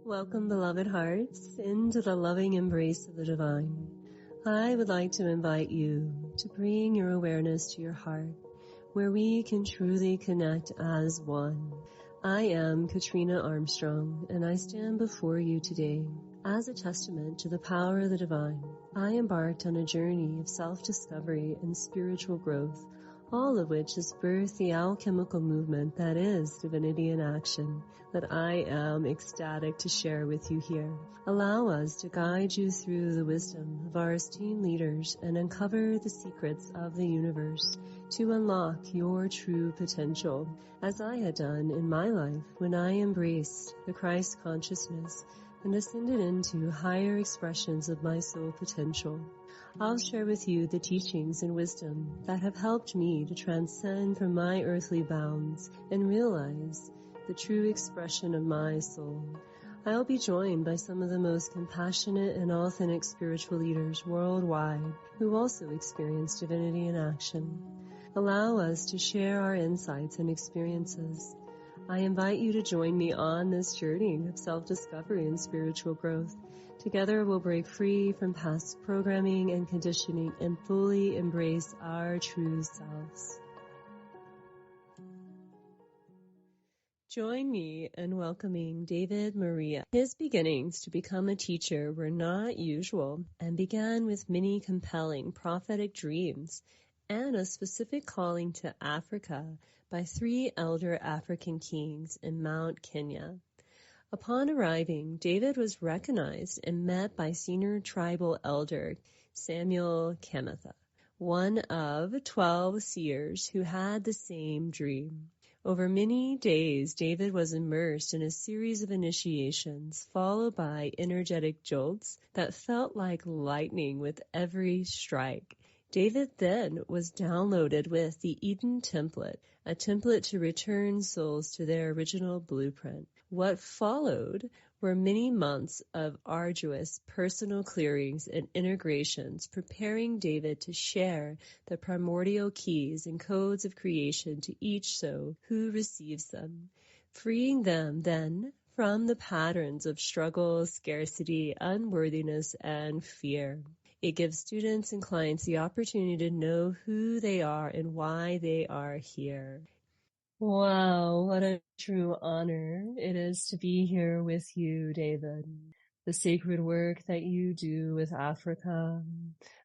Welcome, beloved hearts, into the loving embrace of the divine. I would like to invite you to bring your awareness to your heart, where we can truly connect as one. I am Katrina Armstrong, and I stand before you today as a testament to the power of the divine. I embarked on a journey of self-discovery and spiritual growth, all of which has birthed the alchemical movement that is Divinity in Action, that I am ecstatic to share with you here. Allow us to guide you through the wisdom of our esteemed leaders and uncover the secrets of the universe to unlock your true potential, as I had done in my life when I embraced the Christ consciousness and ascended into higher expressions of my soul potential. I'll share with you the teachings and wisdom that have helped me to transcend from my earthly bounds and realize the true expression of my soul. I'll be joined by some of the most compassionate and authentic spiritual leaders worldwide who also experience divinity in action. Allow us to share our insights and experiences. I invite you to join me on this journey of self-discovery and spiritual growth. Together we'll break free from past programming and conditioning and fully embrace our true selves. Join me in welcoming David Maria. His beginnings to become a teacher were not usual and began with many compelling prophetic dreams and a specific calling to Africa by 3 elder African kings in Mount Kenya. Upon arriving, David was recognized and met by senior tribal elder Samuel Kemetha, one of 12 seers who had the same dream. Over many days, David was immersed in a series of initiations, followed by energetic jolts that felt like lightning with every strike. David then was downloaded with the Eden template, a template to return souls to their original blueprint. What followed were many months of arduous personal clearings and integrations, preparing David to share the primordial keys and codes of creation to each soul who receives them, freeing them then from the patterns of struggle, scarcity, unworthiness, and fear. It gives students and clients the opportunity to know who they are and why they are here. Wow, what a true honor it is to be here with you, David. The sacred work that you do with Africa,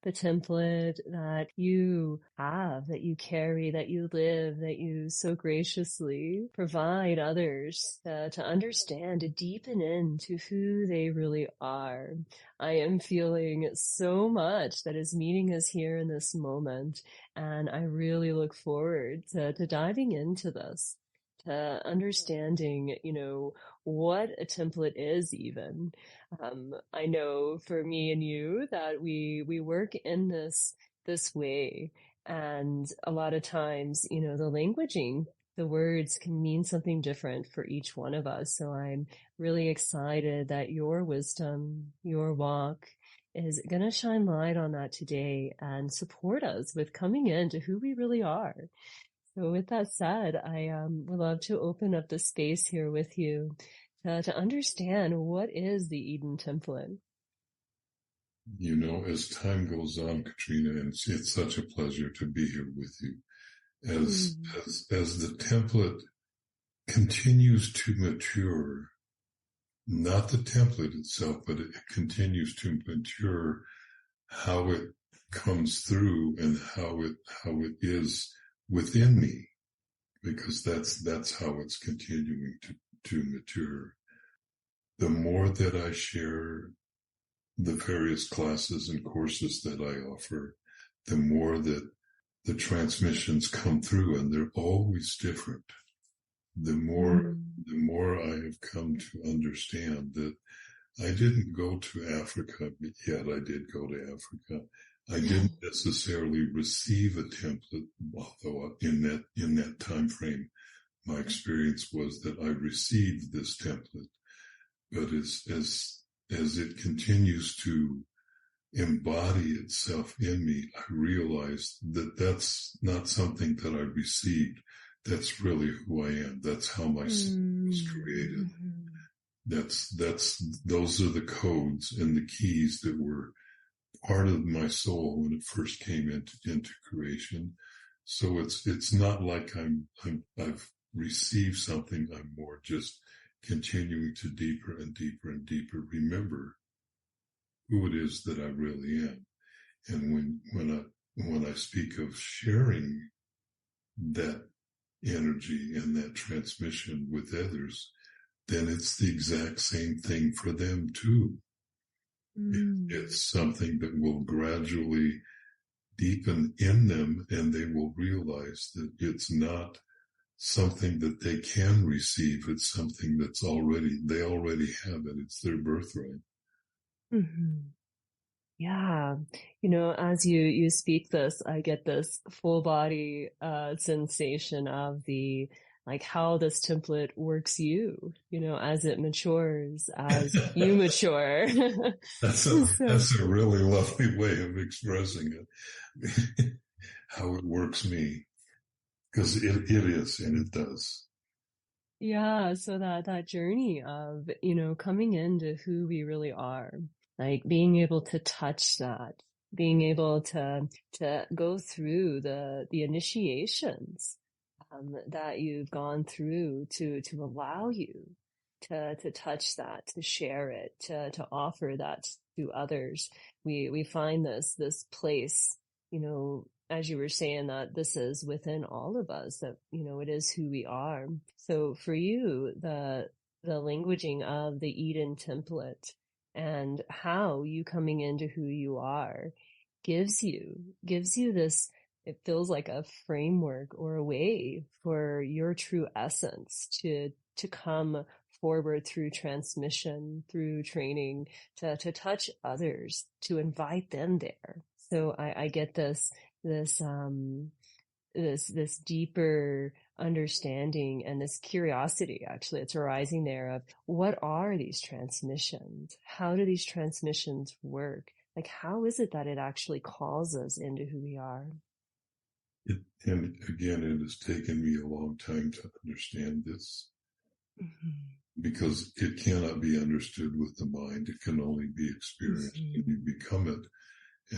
the template that you have, that you carry, that you live, that you so graciously provide others to understand, to deepen into who they really are. I am feeling so much that is meeting us here in this moment, and I really look forward to diving into this, to understanding, what a template is even. I know for me and you that we work in this way, and a lot of times, the languaging, the words can mean something different for each one of us. So I'm really excited that your wisdom, your walk is going to shine light on that today and support us with coming into who we really are. So with that said, I would love to open up the space here with you to understand what is the Eden template. As time goes on, Katrina, and it's such a pleasure to be here with you. As the template continues to mature, not the template itself, but it continues to mature, how it comes through and how it is within me, because that's how it's continuing to mature. The more that I share the various classes and courses that I offer, the more that the transmissions come through, and they're always different. The more I have come to understand that I didn't go to Africa, yet I did go to Africa. I didn't necessarily receive a template, although in that time frame, my experience was that I received this template. But as it continues to embody itself in me, I realized that that's not something that I received. that's really who I am. That's how my soul was created. Those are the codes and the keys that were part of my soul when it first came into creation. So it's not like I've received something. I'm more just continuing to deeper and deeper and deeper remember who it is that I really am. And when I speak of sharing that energy and that transmission with others, then it's the exact same thing for them too. It's something that will gradually deepen in them, and they will realize that it's not something that they can receive. It's something that's they already have it. It's their birthright. Yeah. As you speak this, I get this full body sensation of like how this template works as it matures, as you mature. That's a really lovely way of expressing it. How it works me. Because it is, and it does. Yeah, so that journey of, coming into who we really are, like being able to touch that, being able to go through the initiations that you've gone through to allow you to touch that, to share it, to offer that to others. We find this place, as you were saying, that this is within all of us, that, it is who we are. So for you, the languaging of the Eden template and how you coming into who you are gives you this, it feels like a framework or a way for your true essence to come forward through transmission, through training, to touch others, to invite them there. So I get this deeper understanding and this curiosity, actually, it's arising there of what are these transmissions? How do these transmissions work? Like, how is it that it actually calls us into who we are? And again, it has taken me a long time to understand this because it cannot be understood with the mind. It can only be experienced when you become it.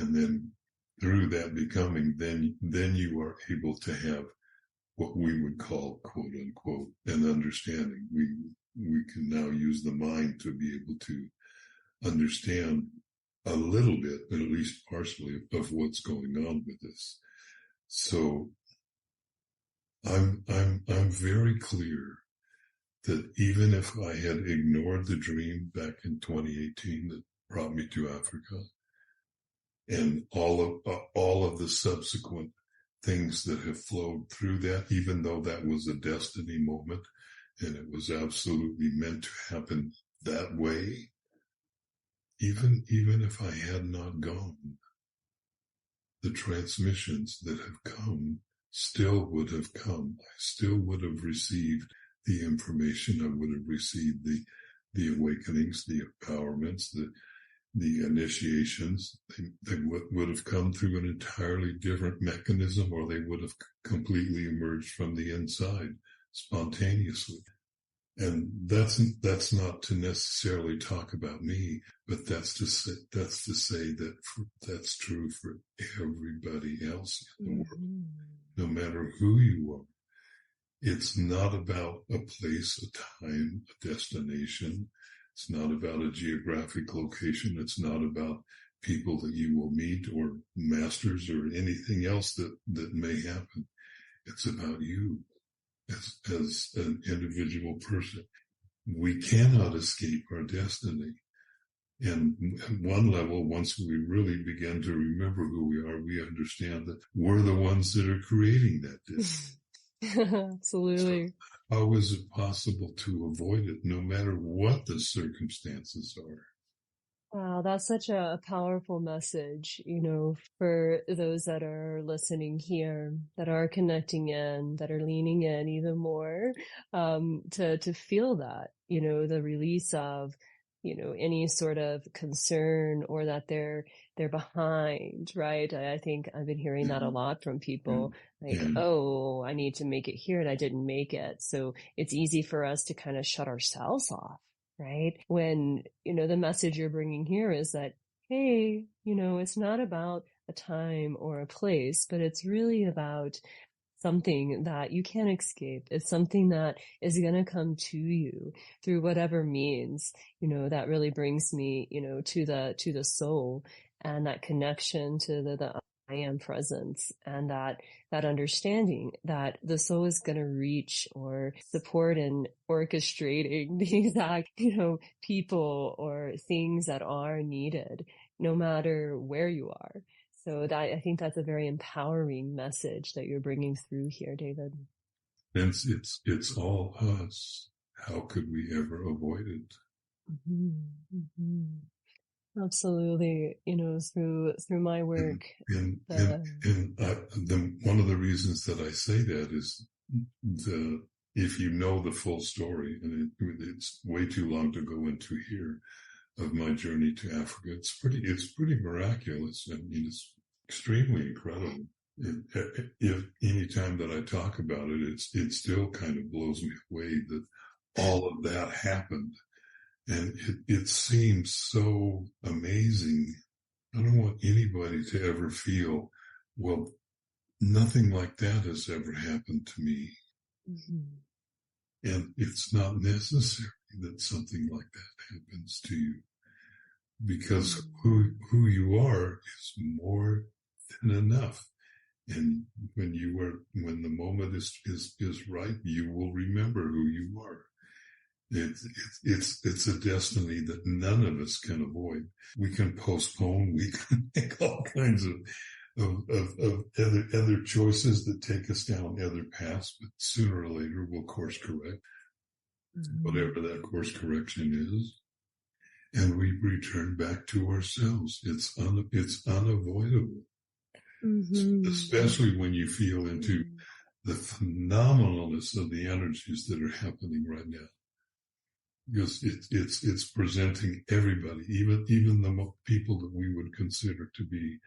And then through that becoming, then you are able to have what we would call, quote unquote, an understanding. We can now use the mind to be able to understand a little bit, at least partially, of what's going on with this. So I'm very clear that even if I had ignored the dream back in 2018 that brought me to Africa, and all of the subsequent things that have flowed through that, even though that was a destiny moment and it was absolutely meant to happen that way, even if I had not gone, the transmissions that have come still would have come. I still would have received the information. I would have received the awakenings, the empowerments, the initiations. They would have come through an entirely different mechanism, or they would have completely emerged from the inside spontaneously. And that's not to necessarily talk about me, but that's to say that that's true for everybody else in the world, no matter who you are. It's not about a place, a time, a destination. It's not about a geographic location. It's not about people that you will meet or masters or anything else that may happen. It's about you as an individual person. We cannot escape our destiny. And at one level, once we really begin to remember who we are, we understand that we're the ones that are creating that destiny. Absolutely. So how is it possible to avoid it, no matter what the circumstances are? Wow, that's such a powerful message, for those that are listening here, that are connecting in, that are leaning in even more, to feel that, the release of any sort of concern or that they're behind, right? I think I've been hearing that a lot from people, like, yeah. oh, I need to make it here and I didn't make it. So it's easy for us to kind of shut ourselves off, right? When, the message you're bringing here is that, hey, it's not about a time or a place, but it's really about something that you can't escape. It's something that is going to come to you through whatever means, that really brings me, to the soul and that connection to the I am presence, and that understanding that the soul is going to reach or support in orchestrating the exact, people or things that are needed, no matter where you are. So I think that's a very empowering message that you're bringing through here, David. And it's all us. How could we ever avoid it? Mm-hmm. Mm-hmm. Absolutely. Through my work, One of the reasons that I say that is if you know the full story, and it's way too long to go into here, of my journey to Africa, it's pretty miraculous. I mean, it's extremely incredible. If any time that I talk about it, it still kind of blows me away that all of that happened. And it seems so amazing. I don't want anybody to ever feel, well, nothing like that has ever happened to me. Mm-hmm. And it's not necessary that something like that happens to you, because who you are is more than enough. And when the moment is right, you will remember who you are. It's a destiny that none of us can avoid. We can postpone, we can make all kinds of other choices that take us down other paths, but sooner or later we'll course correct, whatever that course correction is, and we return back to ourselves. It's unavoidable. Mm-hmm. Especially when you feel into the phenomenalness of the energies that are happening right now. Because it's presenting everybody, even the people that we would consider to be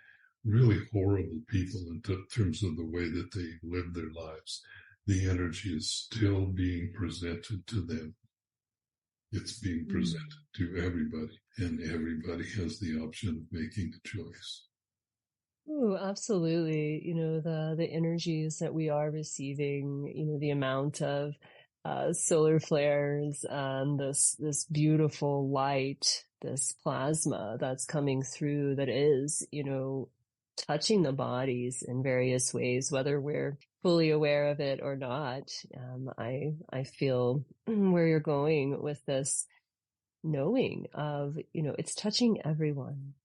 really horrible people in terms of the way that they live their lives. The energy is still being presented to them. It's being presented to everybody, and everybody has the option of making a choice. Oh, absolutely. The energies that we are receiving, the amount of solar flares and this beautiful light, this plasma that's coming through that is, touching the bodies in various ways, whether we're fully aware of it or not. I feel where you're going with this knowing of, it's touching everyone.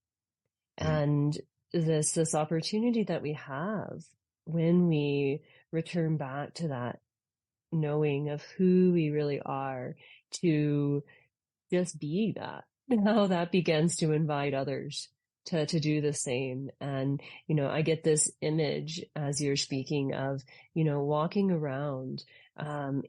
And this opportunity that we have when we return back to that knowing of who we really are, to just be that, how that begins to invite others to do the same. And, I get this image as you're speaking of, walking around,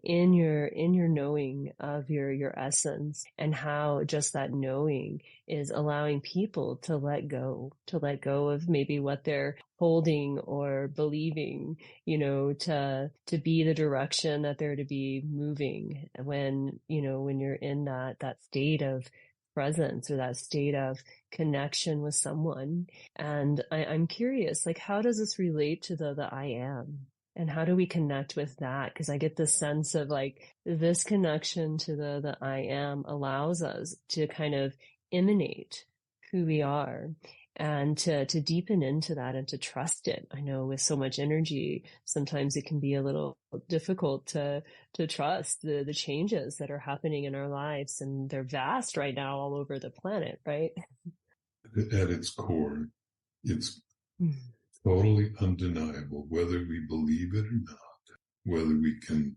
in your knowing of your essence, and how just that knowing is allowing people to let go of maybe what they're holding or believing, to be the direction that they're to be moving when you're in that state of presence or that state of connection with someone. And I'm curious, like, how does this relate to the I am? And how do we connect with that? Because I get this sense of like this connection to the I am allows us to kind of emanate who we are and to deepen into that and to trust it. I know with so much energy, sometimes it can be a little difficult to trust the changes that are happening in our lives, and they're vast right now all over the planet, right? At its core, it's totally undeniable, whether we believe it or not, whether we can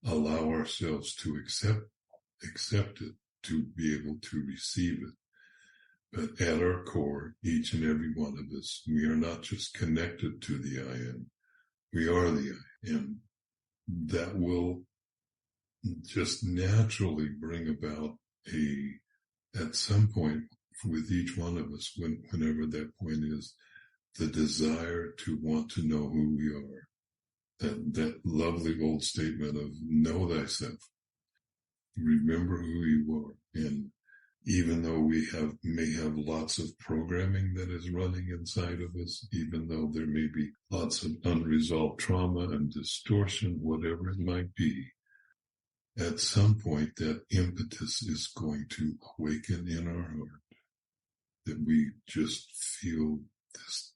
allow ourselves to accept it, to be able to receive it. But at our core, each and every one of us, we are not just connected to the I am, we are the I am. That will just naturally bring about a at some point with each one of us, whenever that point is, the desire to want to know who we are. That lovely old statement of know thyself. Remember who you are. And even though we may have lots of programming that is running inside of us, even though there may be lots of unresolved trauma and distortion, whatever it might be, at some point that impetus is going to awaken in our heart, that we just feel this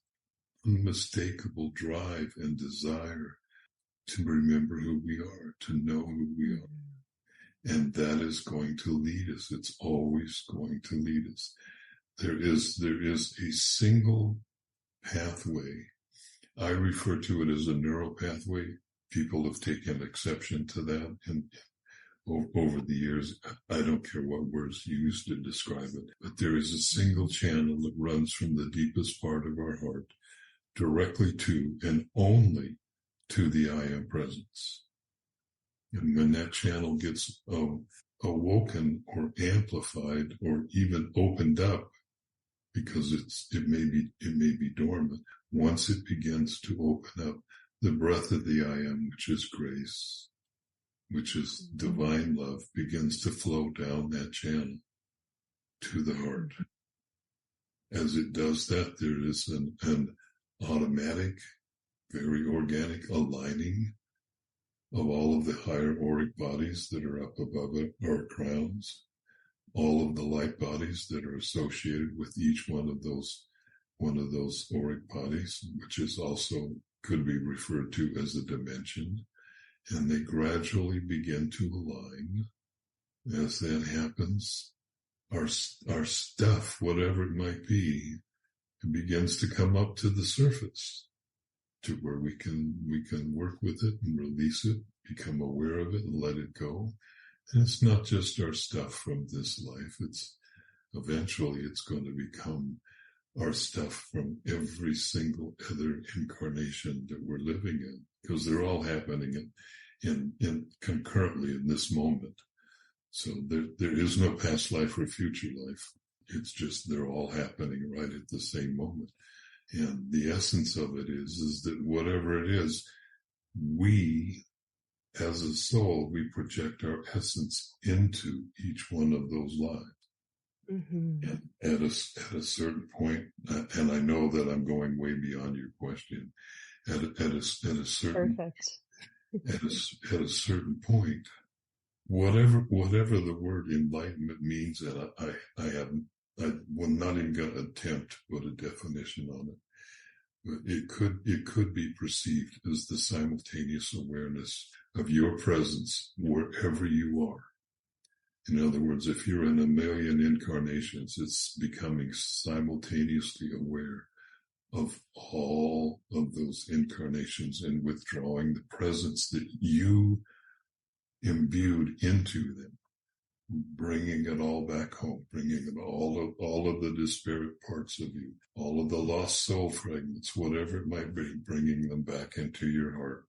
unmistakable drive and desire to remember who we are, to know who we are. And that is going to lead us. It's always going to lead us. There is a single pathway. I refer to it as a neural pathway. People have taken exception to that. And over the years, I don't care what words you use to describe it, but there is a single channel that runs from the deepest part of our heart directly to and only to the I Am presence. And when that channel gets awoken or amplified or even opened up, because it may be dormant, once it begins to open up, the breath of the I Am, which is grace, which is divine love, begins to flow down that channel to the heart. As it does that, there is an automatic, very organic aligning of all of the higher auric bodies that are up above our crowns, all of the light bodies that are associated with each one of those auric bodies, which is also could be referred to as a dimension, and they gradually begin to align. As that happens, our stuff, whatever it might be, it begins to come up to the surface, to where we can work with it and release it, become aware of it and let it go. And it's not just our stuff from this life. Eventually it's going to become our stuff from every single other incarnation that we're living in, because they're all happening in concurrently in this moment. So there is no past life or future life. It's just they're all happening right at the same moment. And the essence of it is that whatever it is, we, as a soul, we project our essence into each one of those lives. Mm-hmm. And at a certain point, and I know that I'm going way beyond your question, at a certain Perfect. at a certain point, whatever the word enlightenment means, and I will not even going to attempt to put a definition on it, but it could be perceived as the simultaneous awareness of your presence wherever you are. In other words, if you're in a million incarnations, it's becoming simultaneously aware of all of those incarnations and withdrawing the presence that you imbued into them, bringing it all back home, bringing it all of the disparate parts of you, all of the lost soul fragments, whatever it might be, bringing them back into your heart,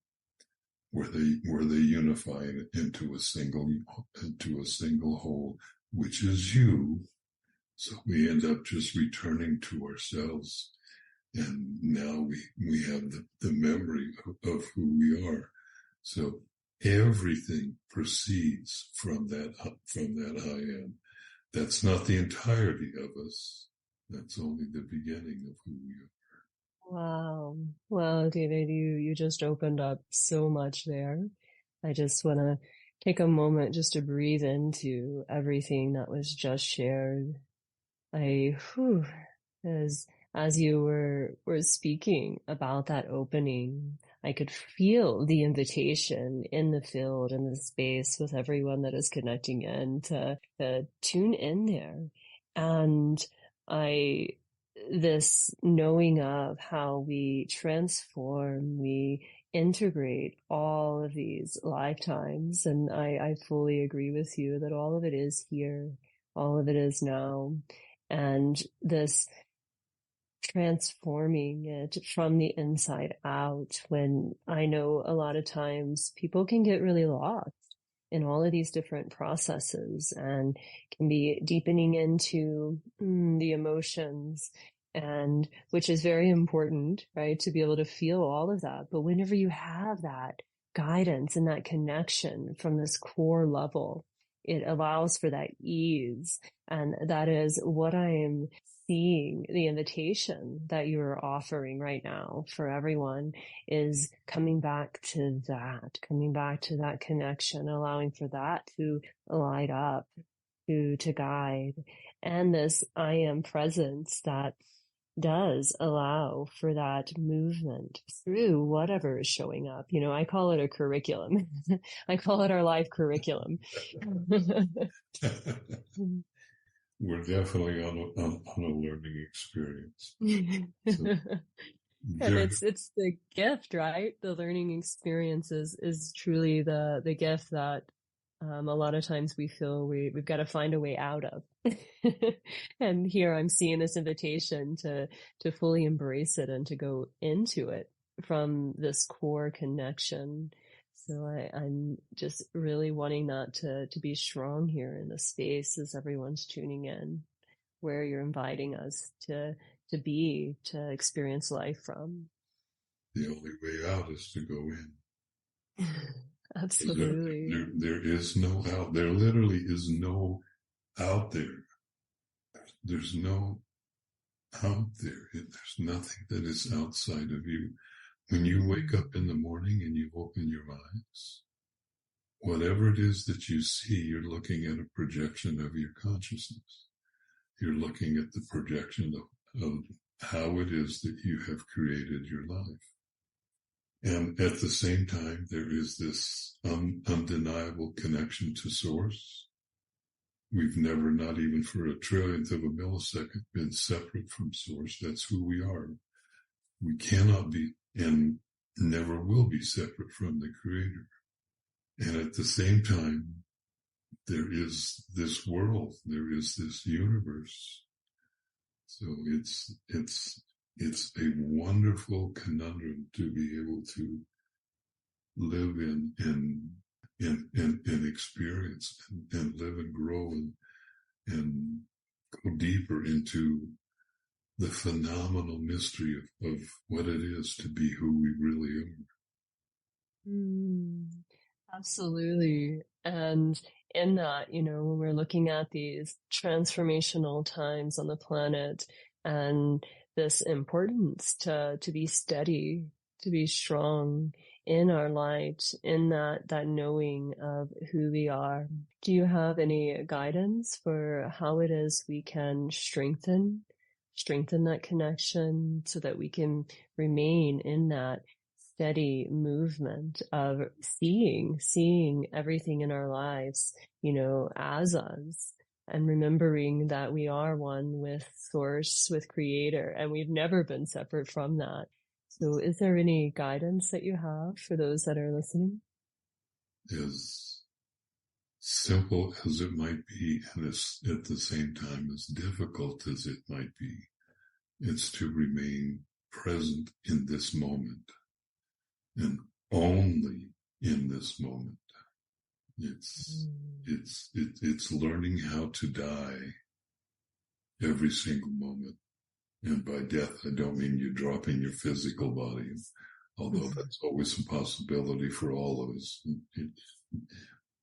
where they unify into a single whole, which is you. So we end up just returning to ourselves, and now we have the memory of who we are. So everything proceeds from that I Am. That's not the entirety of us. That's only the beginning of who we are. Wow. Well, David, you just opened up so much there. I just want to take a moment just to breathe into everything that was just shared. As you were speaking about that opening, I could feel the invitation in the field, in the space with everyone that is connecting in to tune in there. And this knowing of how we transform, we integrate all of these lifetimes. And I fully agree with you that all of it is here. All of it is now. And this transforming it from the inside out, when I know a lot of times people can get really lost in all of these different processes, and can be deepening into the emotions, and which is very important, right? To be able to feel all of that. But whenever you have that guidance and that connection from this core level, it allows for that ease. And that is what I am seeing. The invitation that you're offering right now for everyone is coming back to that connection, allowing for that to light up, to guide. And this I am presence that does allow for that movement through whatever is showing up. I call it a curriculum. I call it our life curriculum. We're definitely on a learning experience. So, and it's the gift, right? The learning experience is truly the gift that a lot of times we feel we've got to find a way out of. And here I'm seeing this invitation to fully embrace it and to go into it from this core connection. So I'm just really wanting that to be strong here in the space as everyone's tuning in, where you're inviting us to be, to experience life from. The only way out is to go in. Absolutely. There is no out. There literally is no out there. There's no out there. There's nothing that is outside of you. When you wake up in the morning and you open your eyes, whatever it is that you see, you're looking at a projection of your consciousness. You're looking at the projection of how it is that you have created your life. And at the same time, there is this undeniable connection to source. We've never, not even for a trillionth of a millisecond, been separate from source. That's who we are. We cannot be and never will be separate from the Creator. And at the same time, there is this world, there is this universe. So it's a wonderful conundrum to be able to live in and experience and live and grow and go deeper into the phenomenal mystery of what it is to be who we really are. Absolutely. And in that, when we're looking at these transformational times on the planet and this importance to be steady, to be strong in our light, in that knowing of who we are. Do you have any guidance for how it is we can strengthen that connection so that we can remain in that steady movement of seeing everything in our lives, as us, and remembering that we are one with source, with Creator, and we've never been separate from that. So is there any guidance that you have for those that are listening? As simple as it might be, and at the same time as difficult as it might be, it's to remain present in this moment and only in this moment. It's learning how to die every single moment. And by death, I don't mean you dropping your physical body, although that's always a possibility for all of us.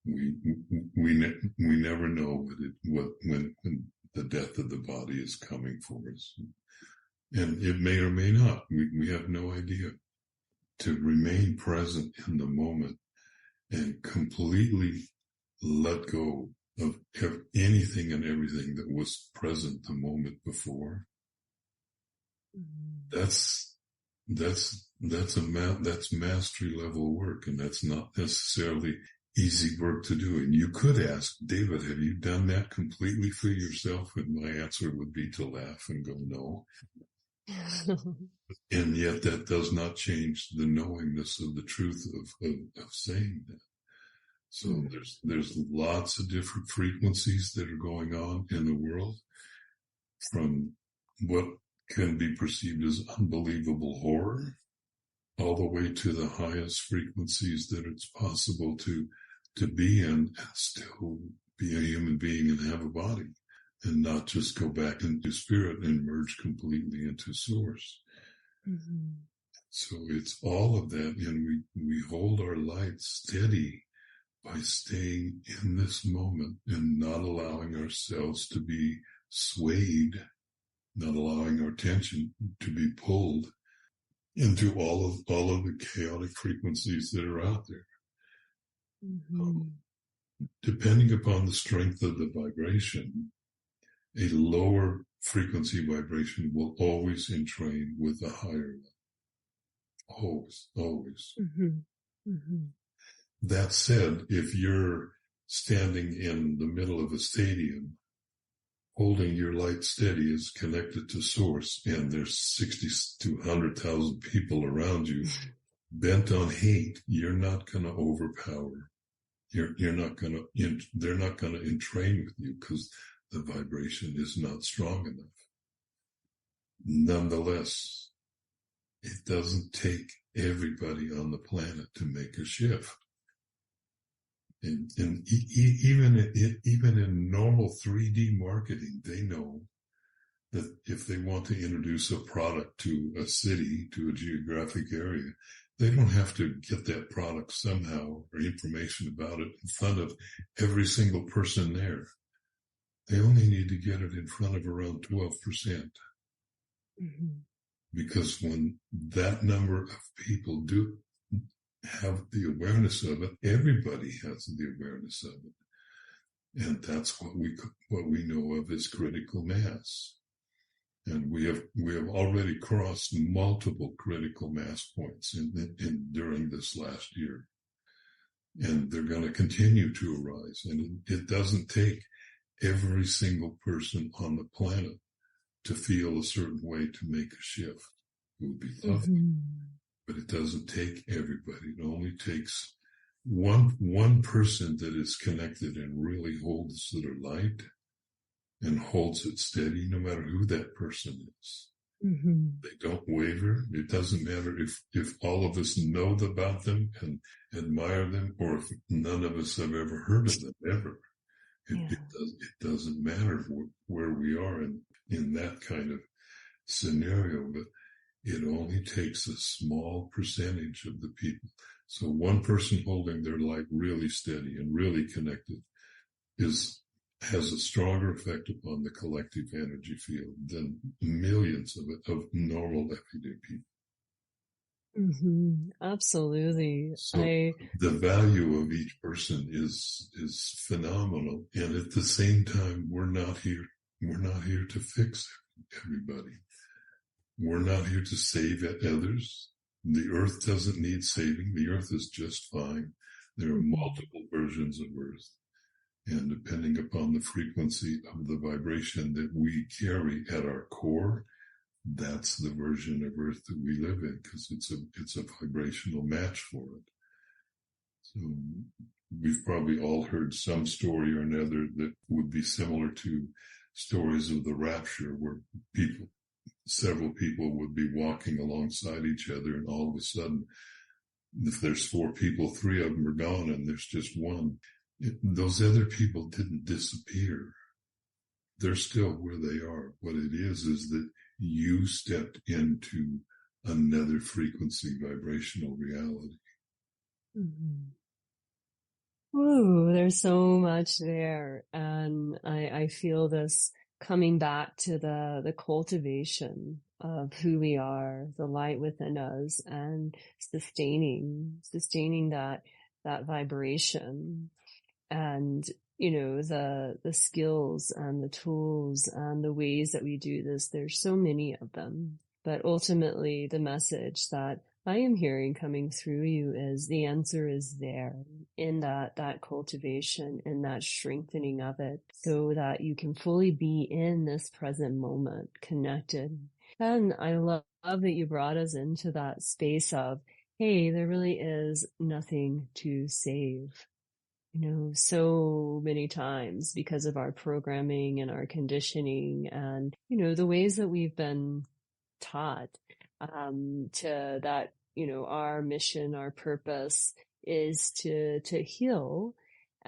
We never know when the death of the body is coming for us. And it may or may not. We have no idea. To remain present in the moment and completely let go of anything and everything that was present the moment before. That's mastery level work, and that's not necessarily easy work to do. And you could ask, David, have you done that completely for yourself? And my answer would be to laugh and go, no. And yet that does not change the knowingness of the truth of saying that. So there's lots of different frequencies that are going on in the world, from what can be perceived as unbelievable horror all the way to the highest frequencies that it's possible to to be in and still be a human being and have a body, and not just go back into spirit and merge completely into source. Mm-hmm. So it's all of that, and we hold our light steady by staying in this moment and not allowing ourselves to be swayed, not allowing our attention to be pulled into all of the chaotic frequencies that are out there. Mm-hmm. Depending upon the strength of the vibration, a lower frequency vibration will always entrain with a higher one. Always, always. Mm-hmm. Mm-hmm. That said, if you're standing in the middle of a stadium, holding your light steady is connected to source, and there's 60 to 100,000 people around you bent on hate, you're not going to overpower. They're not going to entrain with you because the vibration is not strong enough. Nonetheless, it doesn't take everybody on the planet to make a shift. And even in normal 3D marketing, they know that if they want to introduce a product to a city, to a geographic area, they don't have to get that product somehow or information about it in front of every single person there. They only need to get it in front of around 12%. Mm-hmm. Because when that number of people do have the awareness of it, everybody has the awareness of it. And that's what we know of as critical mass. And we have already crossed multiple critical mass points during this last year. And they're going to continue to arise. And it doesn't take every single person on the planet to feel a certain way to make a shift. It would be lovely. Mm-hmm. But it doesn't take everybody. It only takes one person that is connected and really holds their light and holds it steady, no matter who that person is. Mm-hmm. They don't waver. It doesn't matter if all of us know about them and admire them, or if none of us have ever heard of them ever. It doesn't matter where we are in that kind of scenario, but it only takes a small percentage of the people. So one person holding their light really steady and really connected has a stronger effect upon the collective energy field than millions of normal everyday people. Mm-hmm. Absolutely. So the value of each person is phenomenal, and at the same time, we're not here to fix everybody. We're not here to save others. The earth doesn't need saving. The earth is just fine. There are multiple versions of earth. And depending upon the frequency of the vibration that we carry at our core, that's the version of earth that we live in, because it's a vibrational match for it. So we've probably all heard some story or another that would be similar to stories of the rapture, where several people would be walking alongside each other, and all of a sudden, if there's 4 people, 3 of them are gone and there's just one. Those other people didn't disappear. They're still where they are. What it is that you stepped into another frequency vibrational reality. Mm-hmm. Ooh, there's so much there. And I feel this coming back to the cultivation of who we are, the light within us, and sustaining that vibration. And, the skills and the tools and the ways that we do this, there's so many of them. But ultimately, the message that I am hearing coming through you is the answer is there in that cultivation and that strengthening of it, so that you can fully be in this present moment, connected. And I love that you brought us into that space of, hey, there really is nothing to save. So many times, because of our programming and our conditioning and, the ways that we've been taught, to that, our mission, our purpose is to heal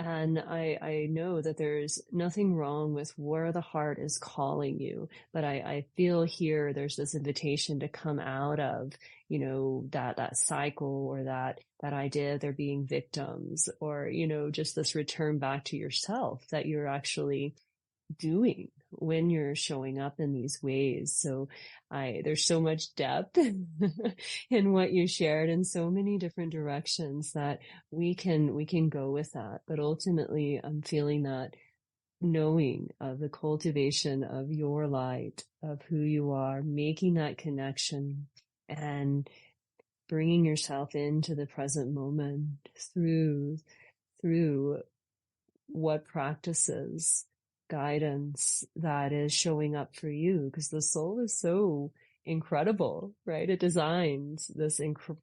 And I know that there's nothing wrong with where the heart is calling you, but I feel here there's this invitation to come out of, that cycle, or that idea of there being victims, or, just this return back to yourself that you're actually doing when you're showing up in these ways. So there's so much depth in what you shared, in so many different directions that we can go with that. But ultimately, I'm feeling that knowing of the cultivation of your light, of who you are, making that connection and bringing yourself into the present moment through what practices, guidance that is showing up for you, because the soul is so incredible, right? It designs this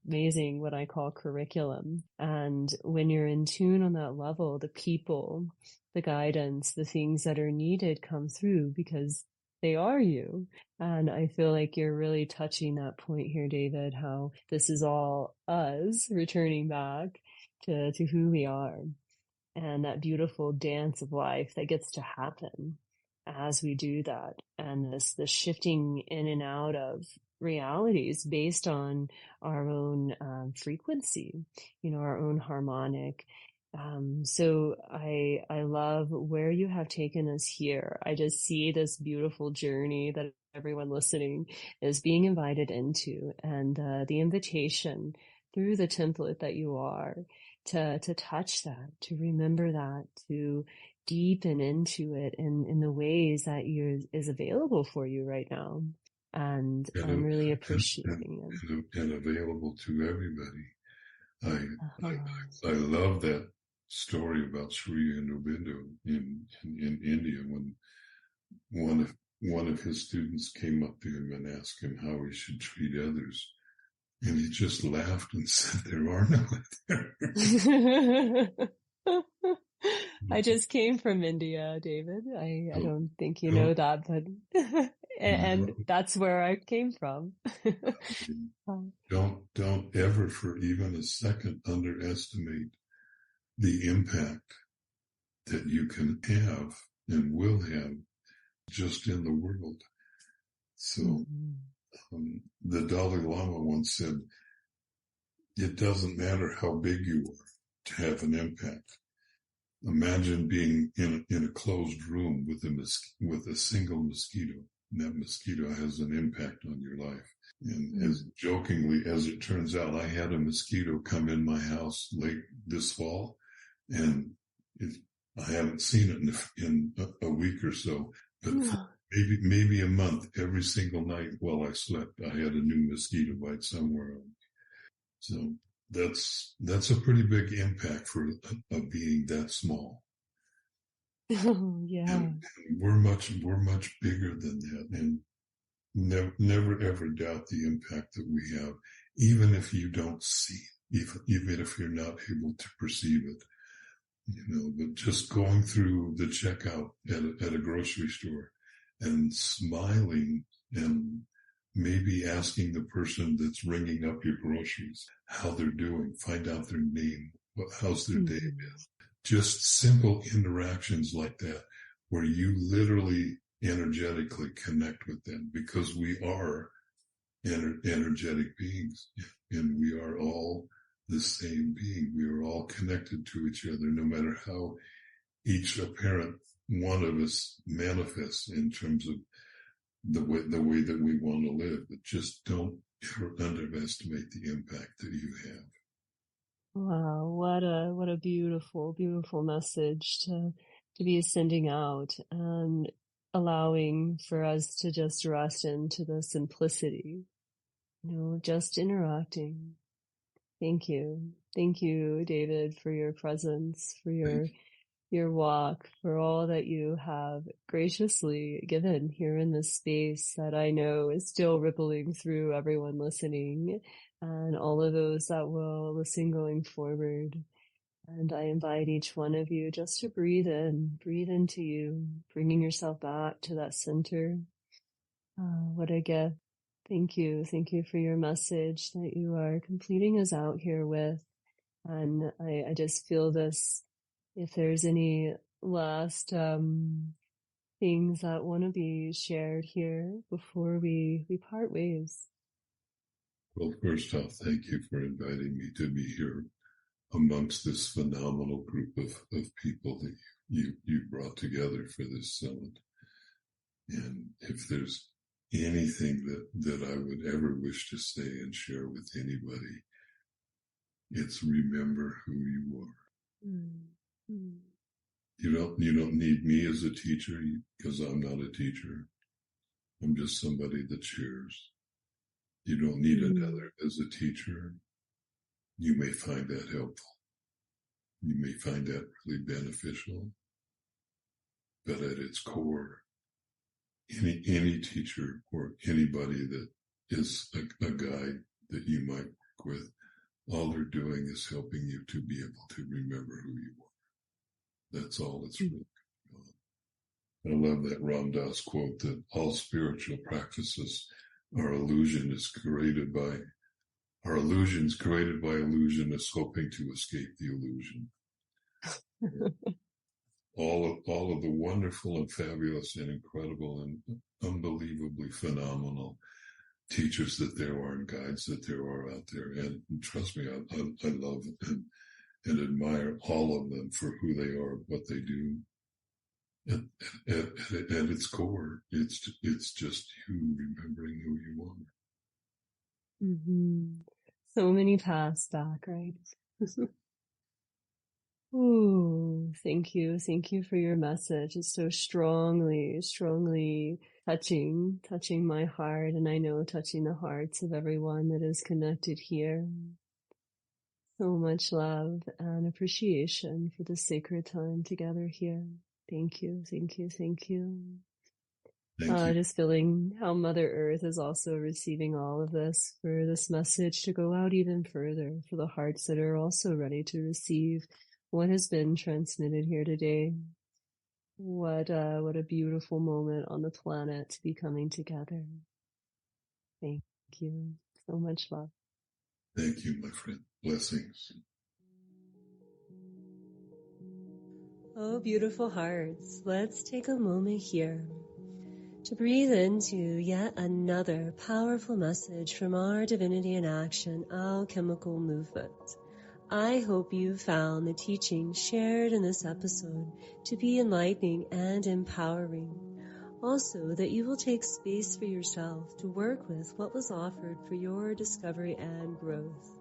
amazing, what I call curriculum. And when you're in tune on that level, the people, the guidance, the things that are needed come through because they are you. And I feel like you're really touching that point here, David, how this is all us returning back to who we are, and that beautiful dance of life that gets to happen as we do that. And this shifting in and out of realities based on our own frequency, our own harmonic. So I love where you have taken us here. I just see this beautiful journey that everyone listening is being invited into, and the invitation through the template that you are to touch that, to remember that, to deepen into it in the ways that is available for you right now. And I'm really appreciating and available to everybody. it. I love that story about Sri Aurobindo in India, when one of his students came up to him and asked him how he should treat others. And he just laughed and said, "There are no others." I just came from India, David. I don't think you know Don't, that, but and that's where I came from. don't ever for even a second underestimate the impact that you can have and will have just in the world. So the Dalai Lama once said, "It doesn't matter how big you are to have an impact. Imagine being in a closed room with a single mosquito, and that mosquito has an impact on your life." And as jokingly as it turns out, I had a mosquito come in my house late this fall, and I haven't seen it in a week or so, but maybe a month. Every single night while I slept, I had a new mosquito bite somewhere. So that's a pretty big impact for a being that small. Yeah. And we're much bigger than that, and never ever doubt the impact that we have, even if you don't see it, even if you're not able to perceive it. But just going through the checkout at a grocery store and smiling and maybe asking the person that's ringing up your groceries how they're doing, find out their name, how's their day been. Just simple interactions like that, where you literally energetically connect with them, because we are energetic beings, and we are all the same being. We are all connected to each other, no matter how each apparent one of us manifests in terms of the way that we want to live. But just don't ever underestimate the impact that you have. Wow, what a beautiful, beautiful message to be sending out, and allowing for us to just rest into the simplicity, just interacting. Thank you. Thank you, David, for your presence, for your walk, for all that you have graciously given here in this space that I know is still rippling through everyone listening, and all of those that will listen going forward. And I invite each one of you just to breathe into you, bringing yourself back to that center. What a gift. Thank you. Thank you for your message that you are completing us out here with. And I just feel this if there's any last things that want to be shared here before we part ways. Well, first off, thank you for inviting me to be here amongst this phenomenal group of people that you brought together for this summit. And if there's anything that I would ever wish to say and share with anybody, it's remember who you are. Mm-hmm. You don't need me as a teacher, because I'm not a teacher. I'm just somebody that shares. You don't need another as a teacher. You may find that helpful. You may find that really beneficial. But at its core, any teacher or anybody that is a guide that you might work with, all they're doing is helping you to be able to remember who you are. That's all it's really going on. I love that Ram Dass quote that all spiritual practices are illusions created by illusionists hoping to escape the illusion. all of the wonderful and fabulous and incredible and unbelievably phenomenal teachers that there are and guides that there are out there. And trust me, I love and admire all of them for who they are, what they do. At its core, it's just you remembering who you are. Mm-hmm. So many paths back, right? Ooh, thank you. Thank you for your message. It's so strongly touching my heart, and I know touching the hearts of everyone that is connected here. So much love and appreciation for the sacred time together here. Thank you, thank you, thank you. Thank you. Just feeling how Mother Earth is also receiving all of this, for this message to go out even further, for the hearts that are also ready to receive what has been transmitted here today. What a beautiful moment on the planet to be coming together. Thank you. So much love. Thank you, my friend. Blessings. Oh, beautiful hearts, let's take a moment here to breathe into yet another powerful message from our Divinity in Action alchemical movement. I hope you found the teaching shared in this episode to be enlightening and empowering. Also, that you will take space for yourself to work with what was offered for your discovery and growth.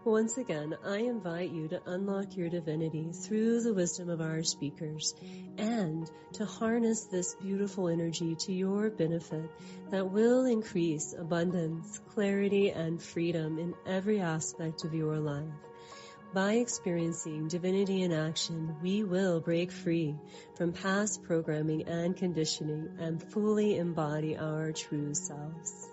Once again, I invite you to unlock your divinity through the wisdom of our speakers and to harness this beautiful energy to your benefit that will increase abundance, clarity, and freedom in every aspect of your life. By experiencing divinity in action, we will break free from past programming and conditioning and fully embody our true selves.